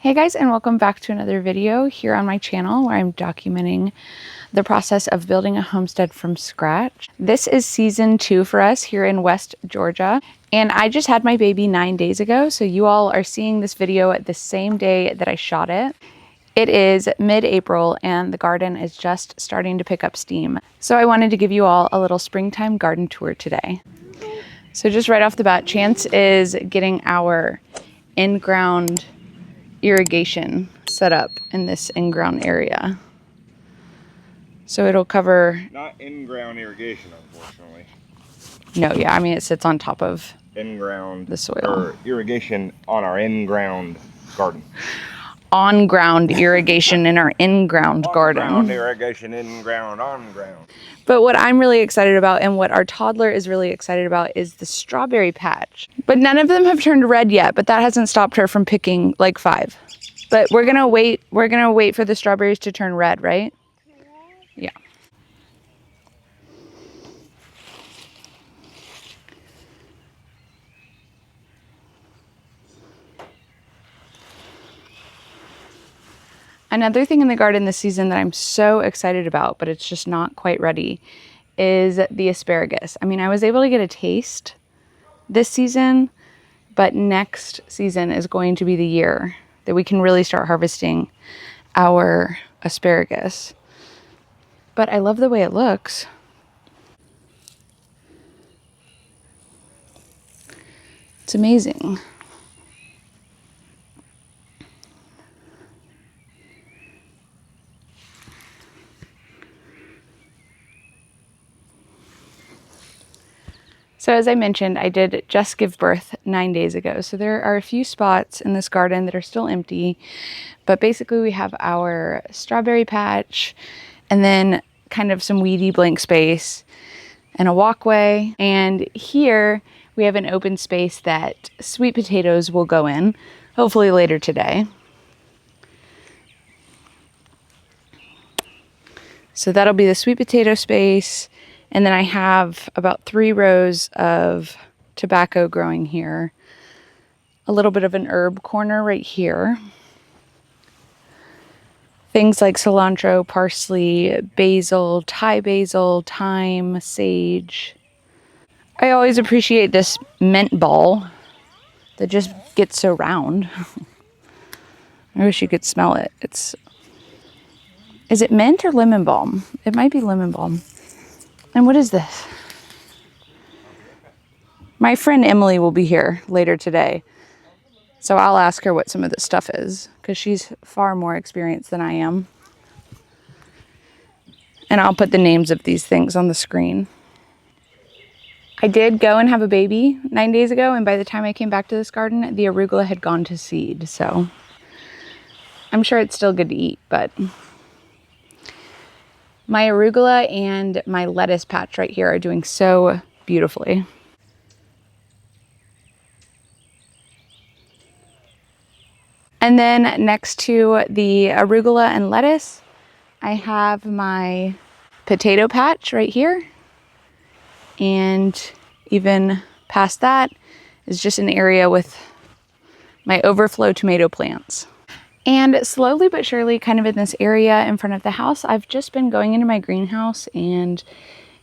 Hey guys, and welcome back to another video here on my channel where I'm documenting the process of building a homestead from scratch. This is season 2 for us here in West Georgia, and I just had my baby 9 days ago, so you all are seeing this video at the same day that I shot it. It is mid-April and the garden is just starting to pick up steam. So I wanted to give you all a little springtime garden tour today. So just right off the bat, Chance is getting our in-ground irrigation set up in this in-ground area. So it'll cover... Not in-ground irrigation, unfortunately. No, yeah, I mean it sits on top of in-ground the soil. Or irrigation on our in-ground garden. On-ground irrigation in our in-ground garden. On-ground irrigation, in-ground, on-ground. But what I'm really excited about and what our toddler is really excited about is the strawberry patch. But none of them have turned red yet, but that hasn't stopped her from picking like 5. But we're gonna wait for the strawberries to turn red, right? Yeah. Another thing in the garden this season that I'm so excited about, but it's just not quite ready, is the asparagus. I mean, I was able to get a taste this season, but next season is going to be the year that we can really start harvesting our asparagus. But I love the way it looks. It's amazing. So as I mentioned, I did just give birth 9 days ago. So there are a few spots in this garden that are still empty, but basically we have our strawberry patch and then kind of some weedy blank space and a walkway. And here we have an open space that sweet potatoes will go in, hopefully later today. So that'll be the sweet potato space. And then I have about 3 rows of tobacco growing here. A little bit of an herb corner right here. Things like cilantro, parsley, basil, Thai basil, thyme, sage. I always appreciate this mint ball that just gets so round. I wish you could smell it. Is it mint or lemon balm? It might be lemon balm. And what is this? My friend Emily will be here later today, so I'll ask her what some of this stuff is, because she's far more experienced than I am. And I'll put the names of these things on the screen. I did go and have a baby 9 days ago, and by the time I came back to this garden, the arugula had gone to seed, so I'm sure it's still good to eat, but... My arugula and my lettuce patch right here are doing so beautifully. And then next to the arugula and lettuce, I have my potato patch right here. And even past that is just an area with my overflow tomato plants. And slowly but surely, kind of in this area in front of the house, I've just been going into my greenhouse and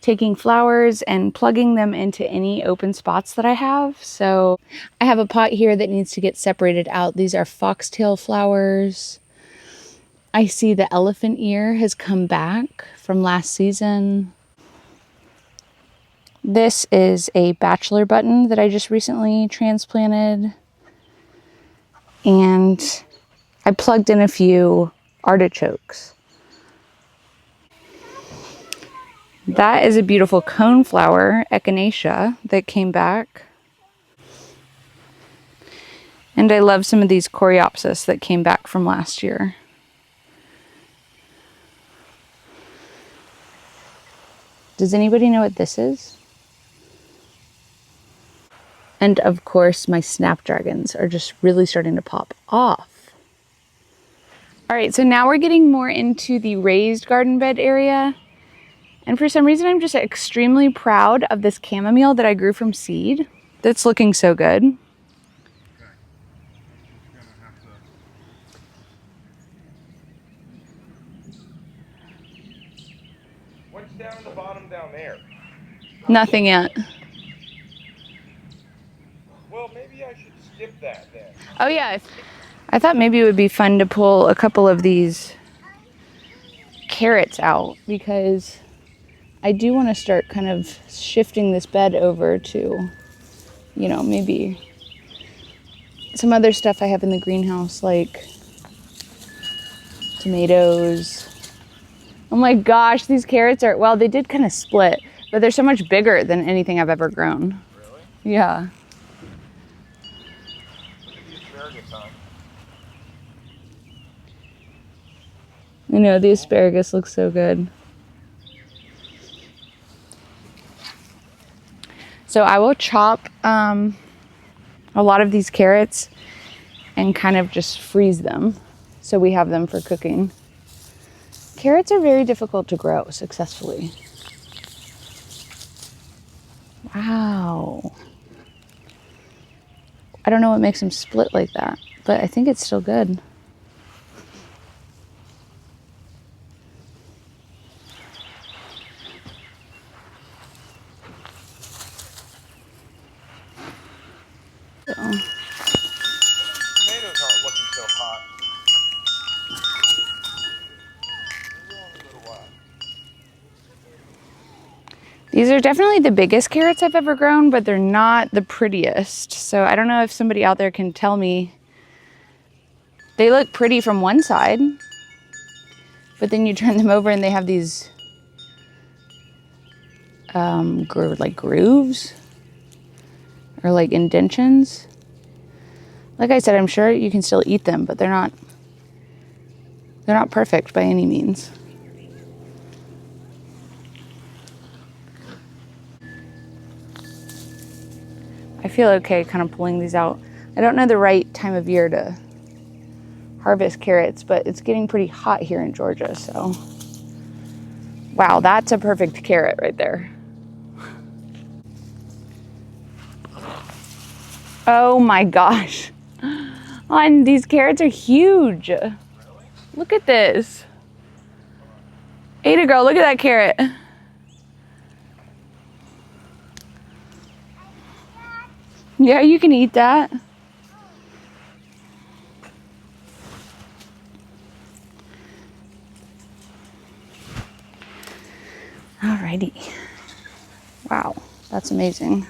taking flowers and plugging them into any open spots that I have. So I have a pot here that needs to get separated out. These are foxtail flowers. I see the elephant ear has come back from last season. This is a bachelor button that I just recently transplanted. And I plugged in a few artichokes. That is a beautiful coneflower, echinacea, that came back. And I love some of these coreopsis that came back from last year. Does anybody know what this is? And of course, my snapdragons are just really starting to pop off. All right, so now we're getting more into the raised garden bed area. And for some reason, I'm just extremely proud of this chamomile that I grew from seed. That's looking so good. What's down in the bottom down there? Nothing yet. Well, maybe I should skip that then. Oh yeah, I thought maybe it would be fun to pull a couple of these carrots out because I do want to start kind of shifting this bed over to, you know, maybe some other stuff I have in the greenhouse like tomatoes. Oh my gosh, these carrots are, well, they did kind of split, but they're so much bigger than anything I've ever grown. Really? Yeah. Look at the asparagus, huh? I know, the asparagus looks so good. So I will chop a lot of these carrots and kind of just freeze them so we have them for cooking. Carrots are very difficult to grow successfully. Wow. I don't know what makes them split like that, but I think it's still good. So, Tomatoes aren't looking so hot. Maybe only a little while. these are definitely the biggest carrots I've ever grown, but they're not the prettiest. So I don't know if somebody out there can tell me. They look pretty from one side, but then you turn them over and they have these like grooves or like indentions. Like I said, I'm sure you can still eat them, but they're not perfect by any means. I feel okay kind of pulling these out. I don't know the right time of year to harvest carrots, but it's getting pretty hot here in Georgia, so. Wow, that's a perfect carrot right there. Oh my gosh. And these carrots are huge. Really? Look at this. Ada girl, look at that carrot. Yeah, you can eat that. Alrighty. Wow, that's amazing.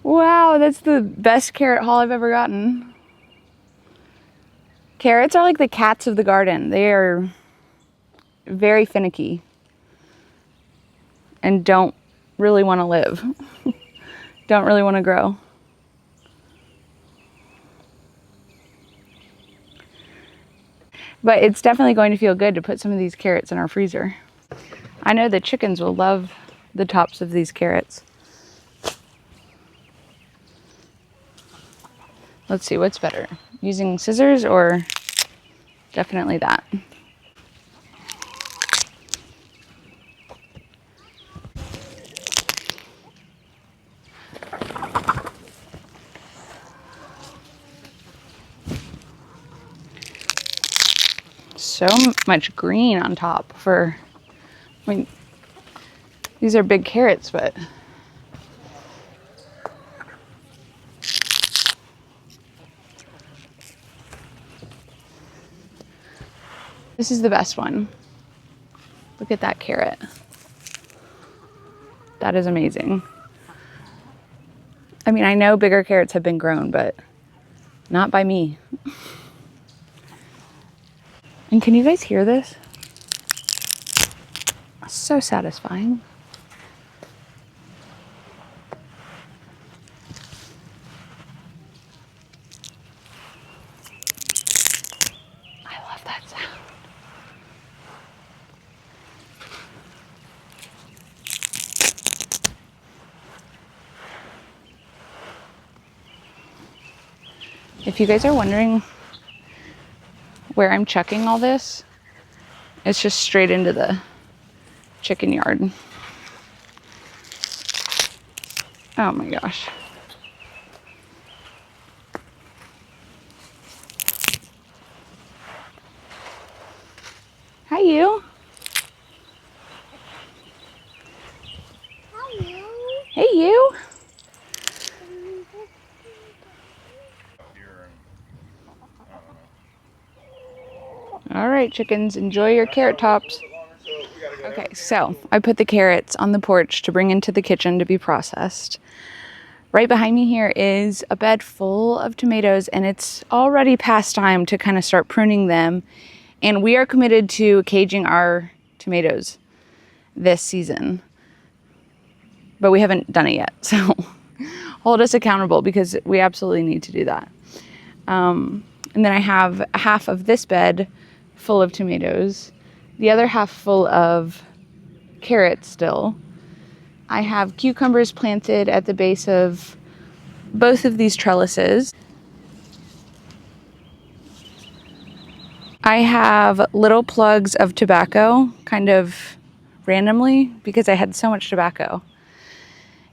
Wow, that's the best carrot haul I've ever gotten. Carrots are like the cats of the garden. They are very finicky and don't really want to live. Don't really want to grow. But it's definitely going to feel good to put some of these carrots in our freezer. I know the chickens will love the tops of these carrots. Let's see, what's better? Using scissors or definitely that? So much green on top for, I mean, these are big carrots, but this is the best one. Look at that carrot. That is amazing. I mean, I know bigger carrots have been grown, but not by me. And can you guys hear this? So satisfying. I love that sound. If you guys are wondering where I'm chucking all this, it's just straight into the chicken yard. Oh my gosh. Hi, you. All right, chickens, enjoy your carrot tops. Okay, so I put the carrots on the porch to bring into the kitchen to be processed. Right behind me here is a bed full of tomatoes, and it's already past time to kind of start pruning them. And we are committed to caging our tomatoes this season, but we haven't done it yet. So hold us accountable because we absolutely need to do that. And then I have half of this bed full of tomatoes, the other half full of carrots still. I have cucumbers planted at the base of both of these trellises. I have little plugs of tobacco, kind of randomly, because I had so much tobacco.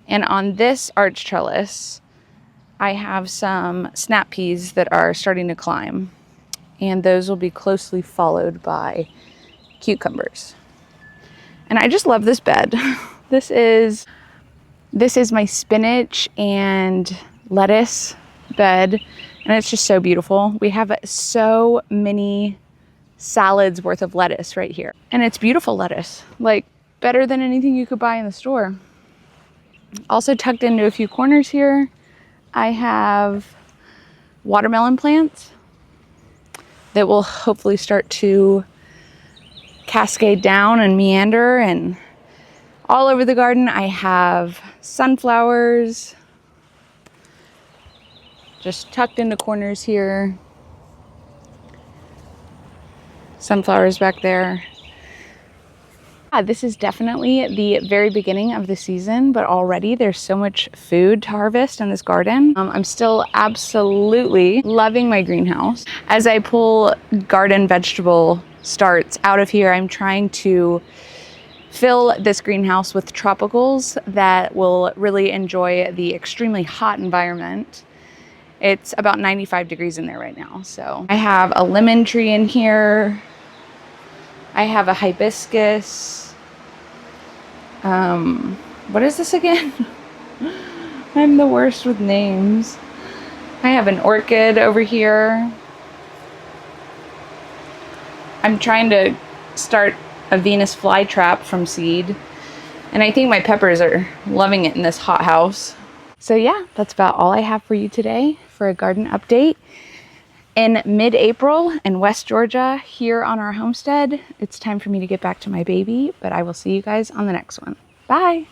And on this arch trellis, I have some snap peas that are starting to climb. And those will be closely followed by cucumbers. And I just love this bed. This is my spinach and lettuce bed, and it's just so beautiful. We have so many salads worth of lettuce right here, and it's beautiful lettuce, like better than anything you could buy in the store. Also tucked into a few corners here, I have watermelon plants that will hopefully start to cascade down and meander. And all over the garden I have sunflowers just tucked into corners here. Sunflowers back there. This is definitely the very beginning of the season, but already there's so much food to harvest in this garden. I'm still absolutely loving my greenhouse. As I pull garden vegetable starts out of here, I'm trying to fill this greenhouse with tropicals that will really enjoy the extremely hot environment. It's about 95 degrees in there right now. So I have a lemon tree in here. I have a hibiscus. What is this again? I'm the worst with names. I have an orchid over here. I'm trying to start a Venus flytrap from seed. And I think my peppers are loving it in this hot house. So yeah, that's about all I have for you today for a garden update. In mid-April in West Georgia, here on our homestead, it's time for me to get back to my baby, but I will see you guys on the next one. Bye.